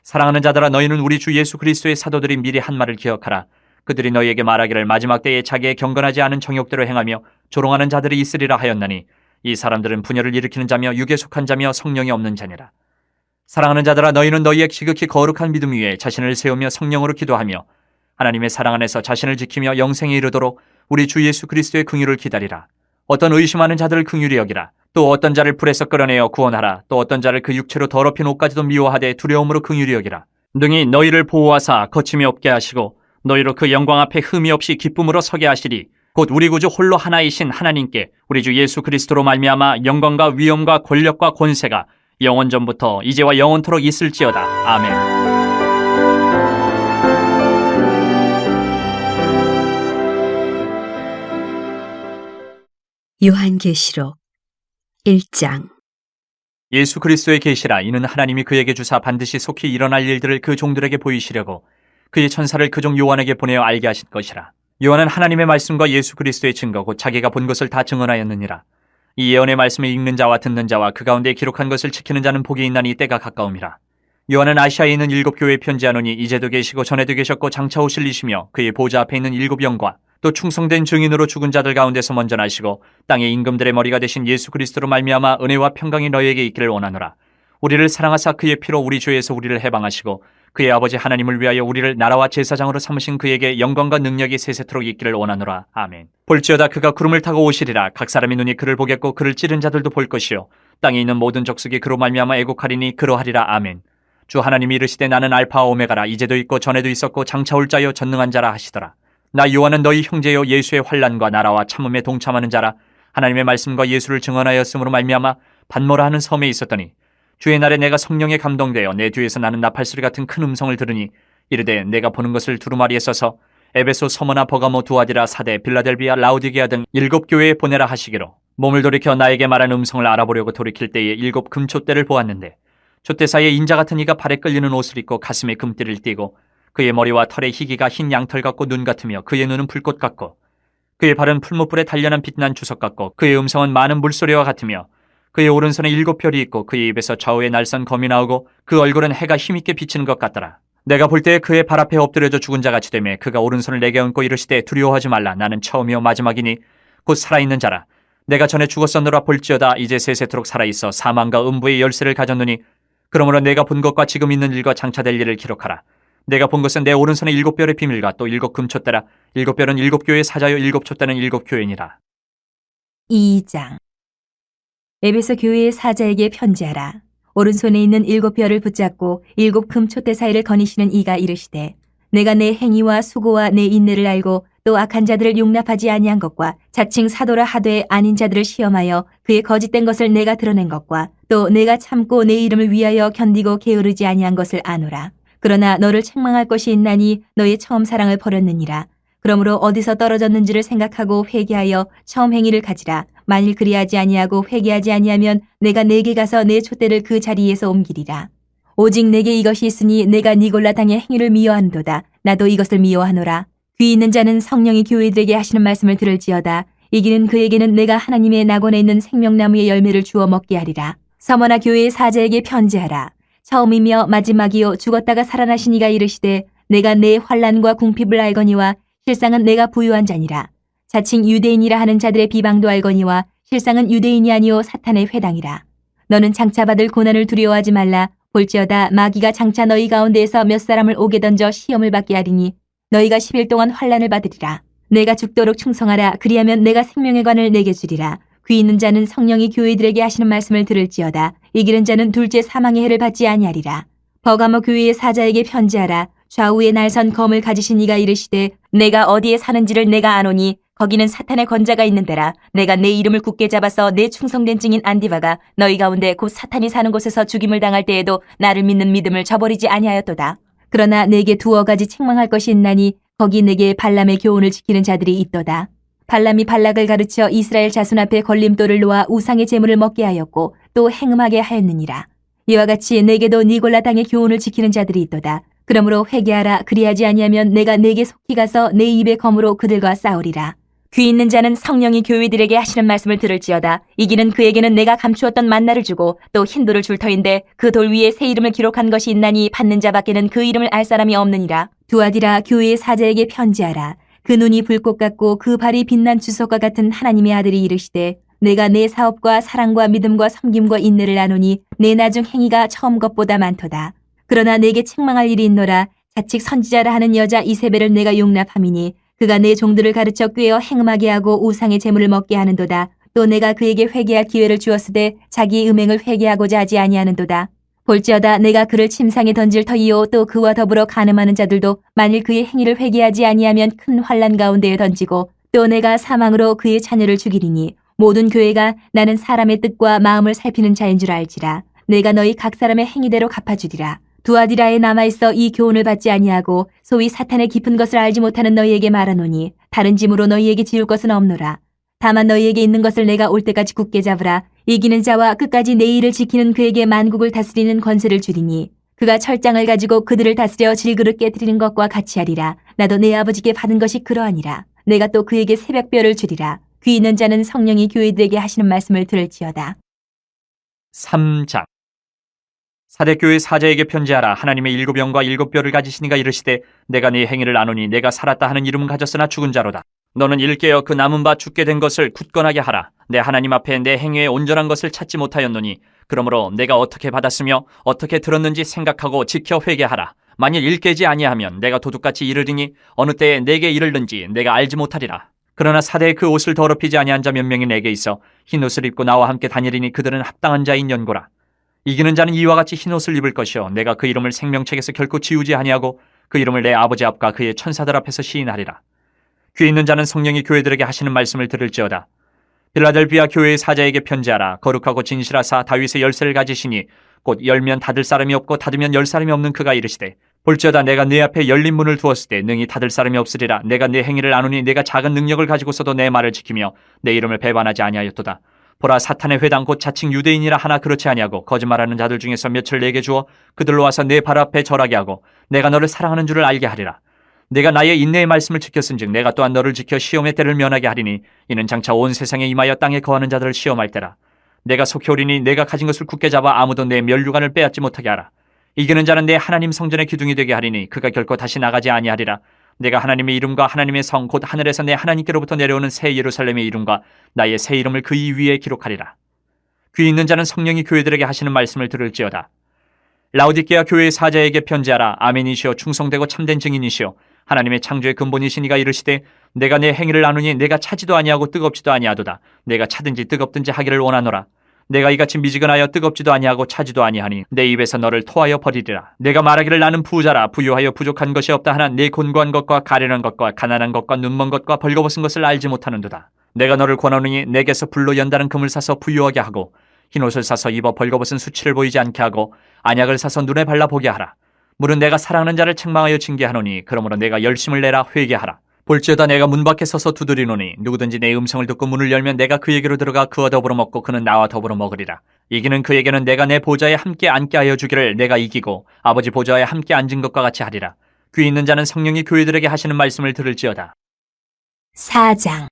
사랑하는 자들아, 너희는 우리 주 예수 그리스도의 사도들이 미리 한 말을 기억하라. 그들이 너희에게 말하기를 마지막 때에 자기의 경건하지 않은 정욕대로 행하며 조롱하는 자들이 있으리라 하였나니 이 사람들은 분열을 일으키는 자며 육에 속한 자며 성령이 없는 자니라. 사랑하는 자들아, 너희는 너희의 지극히 거룩한 믿음 위에 자신을 세우며 성령으로 기도하며 하나님의 사랑 안에서 자신을 지키며 영생에 이르도록 우리 주 예수 그리스도의 긍휼을 기다리라. 어떤 의심하는 자들을 긍휼히 여기라. 또 어떤 자를 불에서 끌어내어 구원하라. 또 어떤 자를 그 육체로 더럽힌 옷까지도 미워하되 두려움으로 긍휼히 여기라. 능히 너희를 보호하사 거침이 없게 하시고 너희로 그 영광 앞에 흠이 없이 기쁨으로 서게 하시리. 곧 우리 구주 홀로 하나이신 하나님께 우리 주 예수 그리스도로 말미암아 영광과 위엄과 권력과 권세가 영원전부터 이제와 영원토록 있을지어다. 아멘. 요한계시록 1장. 예수 그리스도의 계시라. 이는 하나님이 그에게 주사 반드시 속히 일어날 일들을 그 종들에게 보이시려고 그의 천사를 그 종 요한에게 보내어 알게 하신 것이라. 요한은 하나님의 말씀과 예수 그리스도의 증거 곧 자기가 본 것을 다 증언하였느니라. 이 예언의 말씀을 읽는 자와 듣는 자와 그 가운데 기록한 것을 지키는 자는 복이 있나니 때가 가까움이라. 요한은 아시아에 있는 7교회에 편지하노니 이제도 계시고 전에도 계셨고 장차 오실 이시며 그의 보좌 앞에 있는 7 영과 또 충성된 증인으로 죽은 자들 가운데서 먼저 나시고 땅의 임금들의 머리가 되신 예수 그리스도로 말미암아 은혜와 평강이 너희에게 있기를 원하노라. 우리를 사랑하사 그의 피로 우리 죄에서 우리를 해방하시고 그의 아버지 하나님을 위하여 우리를 나라와 제사장으로 삼으신 그에게 영광과 능력이 세세토록 있기를 원하노라. 아멘. 볼지어다 그가 구름을 타고 오시리라. 각 사람의 눈이 그를 보겠고 그를 찌른 자들도 볼 것이요 땅에 있는 모든 족속이 그로 말미암아 애곡하리니 그러하리라. 아멘. 주 하나님이 이르시되 나는 알파와 오메가라. 이제도 있고 전에도 있었고 장차 올 자여 전능한 자라 하시더라. 나 요한은 너희 형제여 예수의 환난과 나라와 참음에 동참하는 자라. 하나님의 말씀과 예수를 증언하였으므로 말미암아 반모라 하는 섬에 있었더니 주의 날에 내가 성령에 감동되어 내 뒤에서 나는 나팔소리 같은 큰 음성을 들으니 이르되 내가 보는 것을 두루마리에 써서 에베소, 서머나, 버가모, 두아디라, 사데, 빌라델비아, 라우디게아 등 7교회에 보내라 하시기로 몸을 돌이켜 나에게 말한 음성을 알아보려고 돌이킬 때에 7 금촛대를 보았는데 촛대 사이에 인자 같은 이가 발에 끌리는 옷을 입고 가슴에 금띠를 띠고 그의 머리와 털의 희기가 흰 양털 같고 눈 같으며 그의 눈은 불꽃 같고 그의 발은 풀무불에 단련한 빛난 주석 같고 그의 음성은 많은 물소리와 같으며 그의 오른손에 7 별이 있고 그의 입에서 좌우에 날선 검이 나오고 그 얼굴은 해가 힘있게 비치는 것 같더라. 내가 볼 때 그의 발 앞에 엎드려져 죽은 자 같이 되매 그가 오른손을 내게 얹고 이르시되 두려워하지 말라. 나는 처음이요 마지막이니 곧 살아있는 자라. 내가 전에 죽었었노라. 볼지어다 이제 세세토록 살아있어 사망과 음부의 열쇠를 가졌노니 그러므로 내가 본 것과 지금 있는 일과 장차될 일을 기록하라. 내가 본 것은 내 오른손의 7별의 비밀과 또 7금촛대라. 7별은 7교회의 사자요 7촛대는 7교회니라. 2장. 에베소 교회의 사자에게 편지하라. 오른손에 있는 7별을 붙잡고 7금촛대 사이를 거니시는 이가 이르시되 내가 내 행위와 수고와 내 인내를 알고 또 악한 자들을 용납하지 아니한 것과 자칭 사도라 하되 아닌 자들을 시험하여 그의 거짓된 것을 내가 드러낸 것과 또 내가 참고 내 이름을 위하여 견디고 게으르지 아니한 것을 아노라. 그러나 너를 책망할 것이 있나니 너의 처음 사랑을 버렸느니라. 그러므로 어디서 떨어졌는지를 생각하고 회개하여 처음 행위를 가지라. 만일 그리하지 아니하고 회개하지 아니하면 내가 내게 가서 내 촛대를 그 자리에서 옮기리라. 오직 내게 이것이 있으니 내가 니골라 당의 행위를 미워한도다. 나도 이것을 미워하노라. 귀 있는 자는 성령이 교회들에게 하시는 말씀을 들을지어다. 이기는 그에게는 내가 하나님의 낙원에 있는 생명나무의 열매를 주어 먹게 하리라. 서머나 교회의 사자에게 편지하라. 처음이며 마지막이요 죽었다가 살아나신 이가 이르시되 내가 내 환난과 궁핍을 알거니와 실상은 내가 부유한 자니라. 자칭 유대인이라 하는 자들의 비방도 알거니와 실상은 유대인이 아니요 사탄의 회당이라. 너는 장차 받을 고난을 두려워하지 말라. 볼지어다 마귀가 장차 너희 가운데에서 몇 사람을 오게 던져 시험을 받게 하리니 너희가 10일 동안 환난을 받으리라. 내가 죽도록 충성하라. 그리하면 내가 생명의 관을 내게 주리라. 귀 있는 자는 성령이 교회들에게 하시는 말씀을 들을지어다. 이기는 자는 둘째 사망의 해를 받지 아니하리라. 버가모 교회의 사자에게 편지하라. 좌우에 날선 검을 가지신 이가 이르시되 내가 어디에 사는지를 내가 아노니 거기는 사탄의 권자가 있는 데라. 내가 내 이름을 굳게 잡아서 내 충성된 증인 안디바가 너희 가운데 곧 사탄이 사는 곳에서 죽임을 당할 때에도 나를 믿는 믿음을 저버리지 아니하였도다. 그러나 내게 두어 가지 책망할 것이 있나니 거기 내게 발람의 교훈을 지키는 자들이 있도다. 발람이 발락을 가르쳐 이스라엘 자손 앞에 걸림돌을 놓아 우상의 제물을 먹게 하였고 또 행음하게 하였느니라. 이와 같이 내게도 니골라 당의 교훈을 지키는 자들이 있도다. 그러므로 회개하라. 그리하지 아니하면 내가 내게 속히 가서 내 입의 검으로 그들과 싸우리라. 귀 있는 자는 성령이 교회들에게 하시는 말씀을 들을지어다. 이기는 그에게는 내가 감추었던 만나를 주고 또 흰 돌을 줄 터인데 그 돌 위에 새 이름을 기록한 것이 있나니 받는 자밖에는 그 이름을 알 사람이 없느니라. 두아디라 교회의 사자에게 편지하라. 그 눈이 불꽃 같고 그 발이 빛난 주석과 같은 하나님의 아들이 이르시되 내가 내 사업과 사랑과 믿음과 섬김과 인내를 나누니 내 나중 행위가 처음 것보다 많도다. 그러나 내게 책망할 일이 있노라. 자칙 선지자라 하는 여자 이세벨을 내가 용납함이니 그가 내 종들을 가르쳐 꾀어 행음하게 하고 우상의 제물을 먹게 하는도다. 또 내가 그에게 회개할 기회를 주었으되 자기의 음행을 회개하고자 하지 아니하는도다. 볼지어다 내가 그를 침상에 던질 터이요 또 그와 더불어 간음하는 자들도 만일 그의 행위를 회개하지 아니하면 큰 환난 가운데에 던지고 또 내가 사망으로 그의 자녀를 죽이리니 모든 교회가 나는 사람의 뜻과 마음을 살피는 자인 줄 알지라. 내가 너희 각 사람의 행위대로 갚아주리라. 두아디라에 남아있어 이 교훈을 받지 아니하고 소위 사탄의 깊은 것을 알지 못하는 너희에게 말하노니 다른 짐으로 너희에게 지울 것은 없노라. 다만 너희에게 있는 것을 내가 올 때까지 굳게 잡으라. 이기는 자와 끝까지 내 일을 지키는 그에게 만국을 다스리는 권세를 주리니 그가 철장을 가지고 그들을 다스려 질그릇 깨뜨리는 것과 같이 하리라. 나도 내 아버지께 받은 것이 그러하니라. 내가 또 그에게 새벽별을 주리라. 귀 있는 자는 성령이 교회들에게 하시는 말씀을 들을지어다. 3장. 사대교회 사자에게 편지하라. 하나님의 7영과 7뼈를 가지신 이가 이르시되 내가 네 행위를 아노니 내가 살았다 하는 이름은 가졌으나 죽은 자로다. 너는 일깨어 그 남은 바 죽게 된 것을 굳건하게 하라. 내 하나님 앞에 내 행위에 온전한 것을 찾지 못하였노니 그러므로 내가 어떻게 받았으며 어떻게 들었는지 생각하고 지켜 회개하라. 만일 일깨지 아니하면 내가 도둑같이 이르리니 어느 때에 내게 이르는지 내가 알지 못하리라. 그러나 사대의 그 옷을 더럽히지 아니한 자 몇 명이 내게 있어 흰 옷을 입고 나와 함께 다니리니 그들은 합당한 자인 연고라. 이기는 자는 이와 같이 흰 옷을 입을 것이요 내가 그 이름을 생명책에서 결코 지우지 아니하고 그 이름을 내 아버지 앞과 그의 천사들 앞에서 시인하리라. 귀 있는 자는 성령이 교회들에게 하시는 말씀을 들을지어다. 빌라델비아 교회의 사자에게 편지하라. 거룩하고 진실하사 다윗의 열쇠를 가지시니 곧 열면 닫을 사람이 없고 닫으면 열 사람이 없는 그가 이르시되 볼지어다 내가 네 앞에 열린 문을 두었을 때 능히 닫을 사람이 없으리라. 내가 네 행위를 아노니 내가 작은 능력을 가지고서도 내 말을 지키며 내 이름을 배반하지 아니하였도다. 보라 사탄의 회당 곧 자칭 유대인이라 하나 그렇지 아니하고 거짓말하는 자들 중에서 몇을 내게 주어 그들로 와서 내 발 앞에 절하게 하고 내가 너를 사랑하는 줄을 알게 하리라. 내가 나의 인내의 말씀을 지켰은즉 내가 또한 너를 지켜 시험의 때를 면하게 하리니 이는 장차 온 세상에 임하여 땅에 거하는 자들을 시험할 때라. 내가 속히 오리니 내가 가진 것을 굳게 잡아 아무도 내 면류관을 빼앗지 못하게 하라. 이기는 자는 내 하나님 성전의 기둥이 되게 하리니 그가 결코 다시 나가지 아니하리라. 내가 하나님의 이름과 하나님의 성 곧 하늘에서 내 하나님께로부터 내려오는 새 예루살렘의 이름과 나의 새 이름을 그 이 위에 기록하리라. 귀 있는 자는 성령이 교회들에게 하시는 말씀을 들을지어다. 라오디게아 교회의 사자에게 편지하라. 아멘이시여 충성되고 참된 증인이시여 하나님의 창조의 근본이신 이가 이르시되 내가 내 행위를 아노니 내가 차지도 아니하고 뜨겁지도 아니하도다. 내가 차든지 뜨겁든지 하기를 원하노라. 내가 이같이 미지근하여 뜨겁지도 아니하고 차지도 아니하니 내 입에서 너를 토하여 버리리라. 내가 말하기를 나는 부자라 부유하여 부족한 것이 없다 하나 내 곤고한 것과 가련한 것과 가난한 것과 눈먼 것과 벌거벗은 것을 알지 못하는도다. 내가 너를 권하노니 내게서 불로 연다는 금을 사서 부유하게 하고 흰옷을 사서 입어 벌거벗은 수치를 보이지 않게 하고 안약을 사서 눈에 발라 보게 하라. 물은 내가 사랑하는 자를 책망하여 징계하노니 그러므로 내가 열심을 내라 회개하라. 볼지어다 내가 문 밖에 서서 두드리노니 누구든지 내 음성을 듣고 문을 열면 내가 그에게로 들어가 그와 더불어 먹고 그는 나와 더불어 먹으리라. 이기는 그에게는 내가 내 보좌에 함께 앉게 하여 주기를 내가 이기고 아버지 보좌에 함께 앉은 것과 같이 하리라. 귀 있는 자는 성령이 교회들에게 하시는 말씀을 들을지어다. 4장.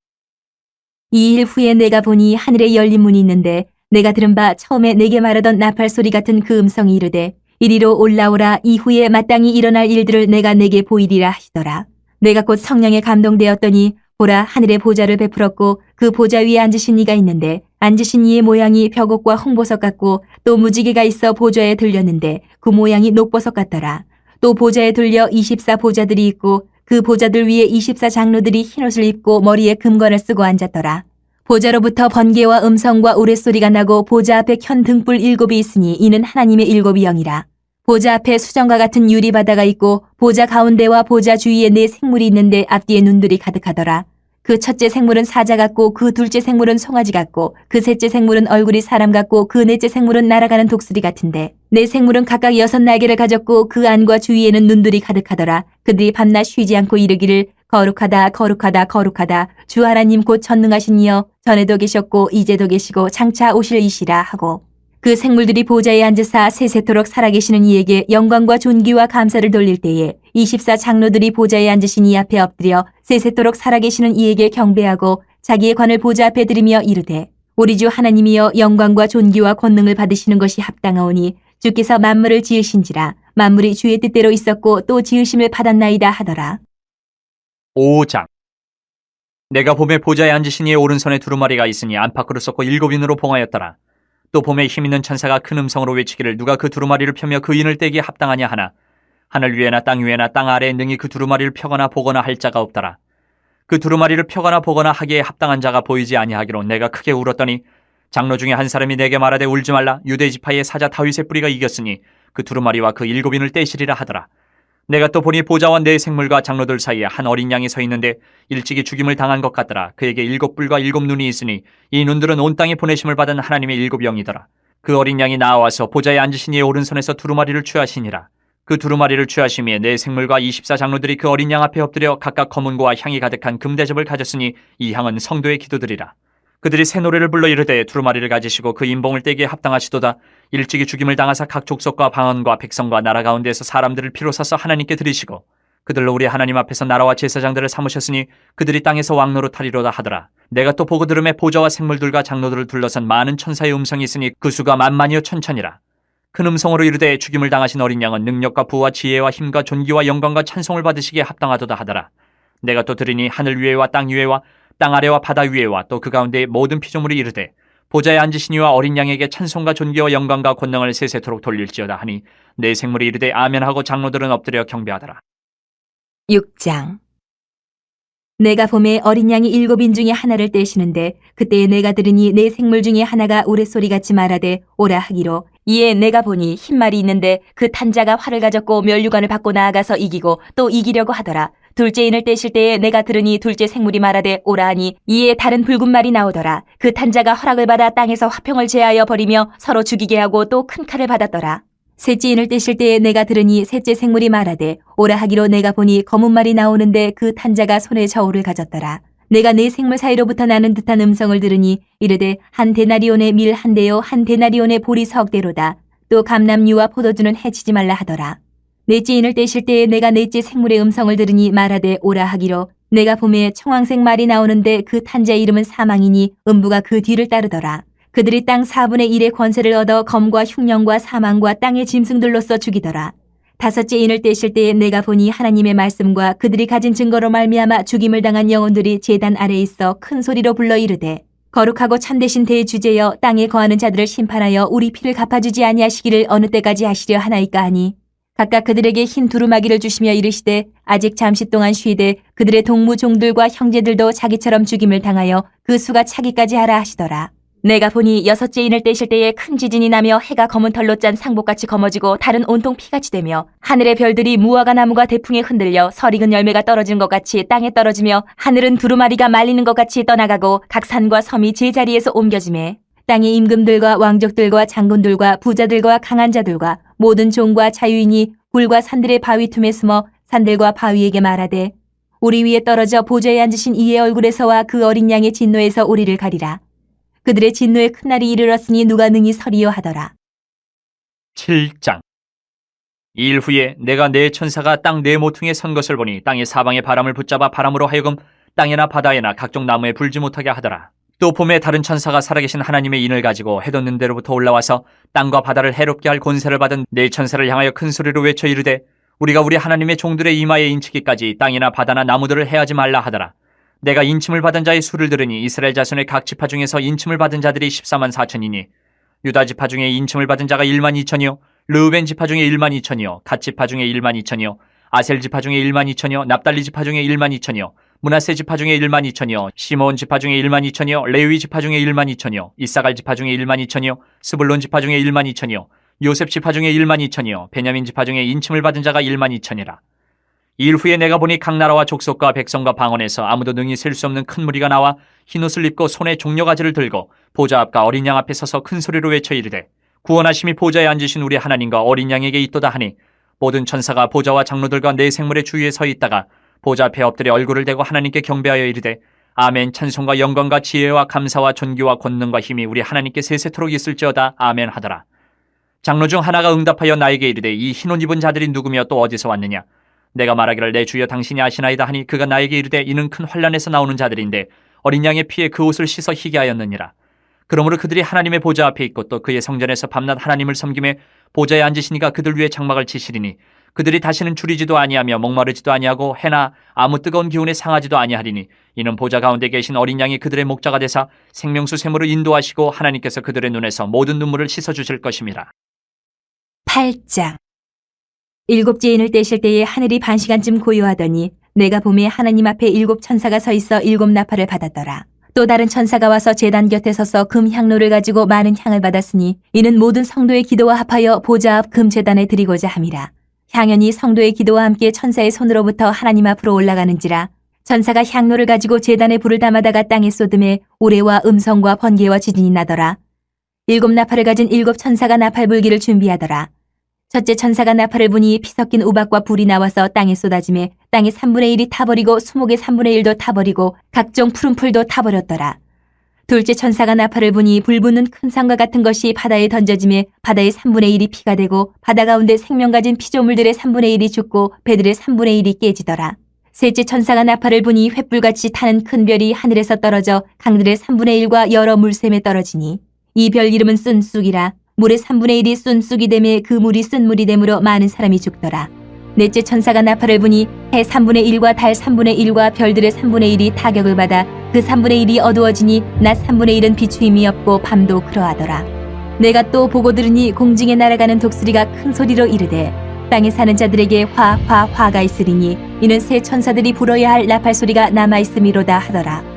2일 후에 내가 보니 하늘에 열린 문이 있는데 내가 들은 바 처음에 내게 말하던 나팔 소리 같은 그 음성이 이르되 이리로 올라오라. 이후에 마땅히 일어날 일들을 내가 내게 보이리라 하시더라. 내가 곧 성령에 감동되었더니 보라 하늘에 보좌를 베풀었고 그 보좌 위에 앉으신 이가 있는데 앉으신 이의 모양이 벽옥과 홍보석 같고 또 무지개가 있어 보좌에 들렸는데 그 모양이 녹보석 같더라. 또 보좌에 들려 24 보좌들이 있고 그 보좌들 위에 24 장로들이 흰옷을 입고 머리에 금관을 쓰고 앉았더라. 보좌로부터 번개와 음성과 우레소리가 나고 보좌 앞에 켠 등불 7이 있으니 이는 하나님의 7이 영이라. 보좌 앞에 수정과 같은 유리바다가 있고 보좌 가운데와 보좌 주위에 4 생물이 있는데 앞뒤에 눈들이 가득하더라. 그 첫째 생물은 사자 같고 그 둘째 생물은 송아지 같고 그 셋째 생물은 얼굴이 사람 같고 그 넷째 생물은 날아가는 독수리 같은데 4 생물은 각각 6 날개를 가졌고 그 안과 주위에는 눈들이 가득하더라. 그들이 밤낮 쉬지 않고 이르기를 거룩하다 거룩하다 거룩하다 주 하나님 곧 전능하신 이여 전에도 계셨고 이제도 계시고 장차 오실 이시라 하고 그 생물들이 보좌에 앉으사 세세토록 살아계시는 이에게 영광과 존귀와 감사를 돌릴 때에 24 장로들이 보좌에 앉으신 이 앞에 엎드려 세세토록 살아계시는 이에게 경배하고 자기의 관을 보좌 앞에 들이며 이르되 우리 주 하나님이여 영광과 존귀와 권능을 받으시는 것이 합당하오니 주께서 만물을 지으신지라 만물이 주의 뜻대로 있었고 또 지으심을 받았나이다 하더라. 5장. 내가 봄에 보좌에 앉으신 이의 오른손에 두루마리가 있으니 안팎으로 썩고 7인으로 봉하였더라. 또 봄에 힘있는 천사가 큰 음성으로 외치기를 누가 그 두루마리를 펴며 그 인을 떼기에 합당하냐 하나 하늘 위에나 땅 위에나 땅 아래에 능히 그 두루마리를 펴거나 보거나 할 자가 없더라. 그 두루마리를 펴거나 보거나 하기에 합당한 자가 보이지 아니하기로 내가 크게 울었더니 장로 중에 한 사람이 내게 말하되 울지 말라. 유대 지파의 사자 다윗의 뿌리가 이겼으니 그 두루마리와 그 7인을 떼시리라 하더라. 내가 또 보니 보좌와 4 생물과 장로들 사이에 한 어린 양이 서 있는데 일찍이 죽임을 당한 것 같더라. 그에게 7뿔과 7눈이 있으니 이 눈들은 온 땅에 보내심을 받은 하나님의 7영이더라. 그 어린 양이 나와서 보좌에 앉으신 이의 오른손에서 두루마리를 취하시니라. 그 두루마리를 취하심에 4 생물과 24 장로들이 그 어린 양 앞에 엎드려 각각 검은고와 향이 가득한 금대접을 가졌으니 이 향은 성도의 기도들이라. 그들이 새 노래를 불러 이르되 두루마리를 가지시고 그 인봉을 떼기에 합당하시도다. 일찍이 죽임을 당하사 각 족속과 방언과 백성과 나라 가운데에서 사람들을 피로 사서 하나님께 드리시고 그들로 우리 하나님 앞에서 나라와 제사장들을 삼으셨으니 그들이 땅에서 왕노릇하리로다 하더라. 내가 또 보고 들음에 보좌와 생물들과 장로들을 둘러선 많은 천사의 음성이 있으니 그 수가 만만이요 천천이라. 큰 음성으로 이르되 죽임을 당하신 어린 양은 능력과 부와 지혜와 힘과 존귀와 영광과 찬송을 받으시기에 합당하도다 하더라. 내가 또 들으니 하늘 위에와 땅 위에와 땅 아래와 바다 위에와 또 그 가운데의 모든 피조물이 이르되 보좌에 앉으신 이와 어린 양에게 찬송과 존귀와 영광과 권능을 세세토록 돌릴지어다 하니 4 생물이 이르되 아멘하고 장로들은 엎드려 경배하더라. 6장. 내가 봄에 어린 양이 7인 중에 하나를 떼시는데 그때에 내가 들으니 4 생물 중에 하나가 우레소리같이 말하되 오라 하기로 이에 내가 보니 흰 말이 있는데 그 탄자가 활을 가졌고 면류관을 받고 나아가서 이기고 또 이기려고 하더라. 둘째 인을 떼실 때에 내가 들으니 둘째 생물이 말하되 오라 하니 이에 다른 붉은 말이 나오더라. 그 탄자가 허락을 받아 땅에서 화평을 제하여 버리며 서로 죽이게 하고 또 큰 칼을 받았더라. 셋째 인을 떼실 때에 내가 들으니 셋째 생물이 말하되 오라 하기로 내가 보니 검은 말이 나오는데 그 탄자가 손에 저울을 가졌더라. 내가 4 생물 사이로부터 나는 듯한 음성을 들으니 이르되 한 데나리온의 밀 한 대요 한 데나리온의 보리 석 대로다. 또 감람류와 포도주는 해치지 말라 하더라. 넷째 인을 떼실 때에 내가 넷째 생물의 음성을 들으니 말하되 오라 하기로 내가 봄에 청황색 말이 나오는데 그 탄자의 이름은 사망이니 음부가 그 뒤를 따르더라. 그들이 땅 4분의 1의 권세를 얻어 검과 흉령과 사망과 땅의 짐승들로서 죽이더라. 다섯째 인을 떼실 때에 내가 보니 하나님의 말씀과 그들이 가진 증거로 말미암아 죽임을 당한 영혼들이 제단 아래에 있어 큰 소리로 불러 이르되 거룩하고 참되신 대주제여 땅에 거하는 자들을 심판하여 우리 피를 갚아주지 아니하시기를 어느 때까지 하시려 하나이까 하니 각각 그들에게 흰 두루마기를 주시며 이르시되 아직 잠시 동안 쉬되 그들의 동무 종들과 형제들도 자기처럼 죽임을 당하여 그 수가 차기까지 하라 하시더라. 내가 보니 여섯째 인을 떼실 때에 큰 지진이 나며 해가 검은 털로 짠 상복같이 검어지고 달은 온통 피같이 되며 하늘의 별들이 무화과 나무가 대풍에 흔들려 설익은 열매가 떨어진 것 같이 땅에 떨어지며 하늘은 두루마리가 말리는 것 같이 떠나가고 각 산과 섬이 제자리에서 옮겨지매 땅의 임금들과 왕족들과 장군들과 부자들과 강한 자들과 모든 종과 자유인이 굴과 산들의 바위 틈에 숨어 산들과 바위에게 말하되 우리 위에 떨어져 보좌에 앉으신 이의 얼굴에서와 그 어린 양의 진노에서 우리를 가리라. 그들의 진노의 큰 날이 이르렀으니 누가 능히 서리요 하더라. 7장. 이 일 후에 내가 네 천사가 땅 네 모퉁이에 선 것을 보니 땅의 사방에 바람을 붙잡아 바람으로 하여금 땅에나 바다에나 각종 나무에 불지 못하게 하더라. 또 봄에 다른 천사가 살아계신 하나님의 인을 가지고 해돋는 데로부터 올라와서 땅과 바다를 해롭게 할 권세를 받은 네 천사를 향하여 큰 소리로 외쳐 이르되 우리가 우리 하나님의 종들의 이마에 인치기까지 땅이나 바다나 나무들을 해하지 말라 하더라. 내가 인침을 받은 자의 수를 들으니 이스라엘 자손의 각 지파 중에서 인침을 받은 자들이 14만 4천이니 유다 지파 중에 인침을 받은 자가 1만 2천이요 르우벤 지파 중에 1만 2천이요 갓 지파 중에 1만 2천이요 아셀 지파 중에 1만 2천이요 납달리 지파 중에 1만 2천이요 므낫세 지파 중에 1만 2천이요 시므온 지파 중에 1만 2천이요 레위 지파 중에 1만 2천이요 이사갈 지파 중에 1만 2천이요 스불론 지파 중에 1만 2천이요 요셉 지파 중에 1만 2천이요 베냐민 지파 중에 인침을 받은 자가 1만 2천이라. 이 일 후에 내가 보니 각 나라와 족속과 백성과 방언에서 아무도 능히 셀 수 없는 큰 무리가 나와 흰옷을 입고 손에 종려가지를 들고 보좌 앞과 어린 양 앞에 서서 큰 소리로 외쳐 이르되 구원하심이 보좌에 앉으신 우리 하나님과 어린 양에게 있도다 하니 모든 천사가 보좌와 장로들과 네 생물의 주위에 서 있다가 보좌 앞에 엎드려 얼굴을 대고 하나님께 경배하여 이르되 아멘. 찬송과 영광과 지혜와 감사와 존귀와 권능과 힘이 우리 하나님께 세세토록 있을지어다. 아멘 하더라. 장로 중 하나가 응답하여 나에게 이르되 이 흰옷 입은 자들이 누구며 또 어디서 왔느냐. 내가 말하기를 내 주여 당신이 아시나이다 하니 그가 나에게 이르되 이는 큰 환란에서 나오는 자들인데 어린 양의 피에 그 옷을 씻어 희게 하였느니라. 그러므로 그들이 하나님의 보좌 앞에 있고 또 그의 성전에서 밤낮 하나님을 섬김에 보좌에 앉으시니까 그들 위에 장막을 치시리니 그들이 다시는 줄이지도 아니하며 목마르지도 아니하고 해나 아무 뜨거운 기운에 상하지도 아니하리니 이는 보좌 가운데 계신 어린 양이 그들의 목자가 되사 생명수 샘으로 인도하시고 하나님께서 그들의 눈에서 모든 눈물을 씻어주실 것임이라. 8장. 일곱째 인을 떼실 때에 하늘이 반시간쯤 고요하더니 내가 봄에 하나님 앞에 7 천사가 서 있어 7 나팔을 받았더라. 또 다른 천사가 와서 제단 곁에 서서 금 향로를 가지고 많은 향을 받았으니 이는 모든 성도의 기도와 합하여 보좌 앞 금 제단에 드리고자 함이라. 향연이 성도의 기도와 함께 천사의 손으로부터 하나님 앞으로 올라가는지라. 천사가 향로를 가지고 제단에 불을 담아다가 땅에 쏟음에 우레와 음성과 번개와 지진이 나더라. 7 나팔을 가진 7 천사가 나팔 불기를 준비하더라. 첫째 천사가 나팔을 부니 피 섞인 우박과 불이 나와서 땅에 쏟아지매 땅의 3분의 1이 타버리고 수목의 3분의 1도 타버리고 각종 푸른 풀도 타버렸더라. 둘째 천사가 나팔을 부니 불 붙는 큰 산과 같은 것이 바다에 던져지매 바다의 3분의 1이 피가 되고 바다 가운데 생명 가진 피조물들의 3분의 1이 죽고 배들의 3분의 1이 깨지더라. 셋째 천사가 나팔을 부니 횃불같이 타는 큰 별이 하늘에서 떨어져 강들의 3분의 1과 여러 물샘에 떨어지니 이 별 이름은 쓴쑥이라. 물의 3분의 1이 쓴쑥이 되매 그 물이 쓴 물이 되므로 많은 사람이 죽더라. 넷째 천사가 나팔을 부니 해 3분의 1과 달 3분의 1과 별들의 3분의 1이 타격을 받아 그 3분의 1이 어두워지니 낮 3분의 1은 비추임이 없고 밤도 그러하더라. 내가 또 보고 들으니 공중에 날아가는 독수리가 큰 소리로 이르되 땅에 사는 자들에게 화가 있으리니 이는 새 천사들이 불어야 할 나팔 소리가 남아있음이로다 하더라.